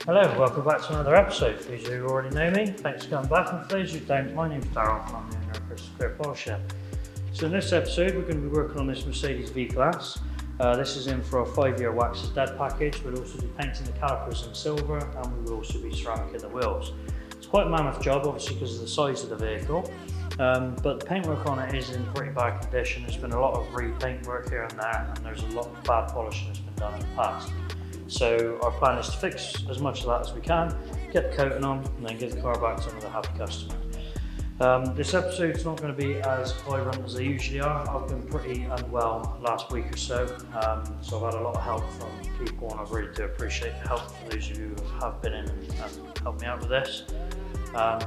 Hello, welcome back to another episode. For those who already know me, thanks for coming back, and for those who don't, my name's Darryl, I'm the owner of Bristol Porsche. So in this episode, we're going to be working on this Mercedes V-Class. This is in for a 5-year wax is dead package. We'll also be painting the calipers in silver, and we will also be ceramicing the wheels. It's quite a mammoth job, obviously because of the size of the vehicle, but the paintwork on it is in pretty bad condition. There's been a lot of repaint work here and there, and there's a lot of bad polishing that's been done in the past. So our plan is to fix as much of that as we can, get the coating on, and then give the car back to another happy customer. This episode's not going to be as high run as they usually are. I've been pretty unwell last week or so, so I've had a lot of help from people, and I really do appreciate the help from those of you who have been in and helped me out with this.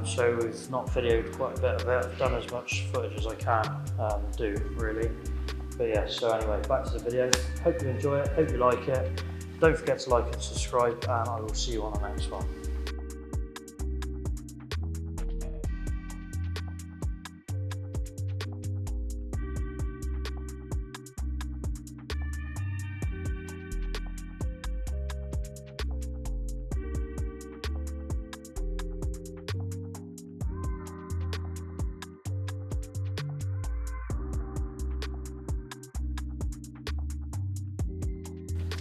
So we've not videoed quite a bit of it. I've done as much footage as I can do, really. But yeah, so anyway, back to the video. Hope you enjoy it, hope you like it. Don't forget to like and subscribe, and I will see you on the next one.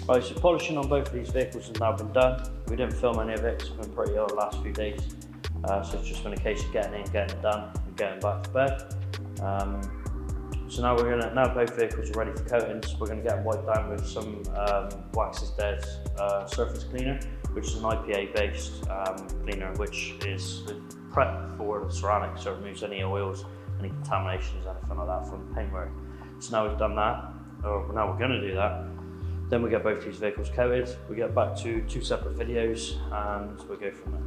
Right, so polishing on both of these vehicles has now been done. We didn't film any of it because I've been pretty ill the last few days. So it's just been a case of getting in, getting it done, and getting back to bed. So now now both vehicles are ready for coatings. We're going to get them wiped down with some wax is dead surface cleaner, which is an IPA based cleaner, which is prep for the ceramic, so it removes any oils, any contaminations, anything like that from the paintwork. So now we've done that, or now we're going to do that. Then we get both these vehicles coated, we get back to 2 separate videos, and we'll go from there.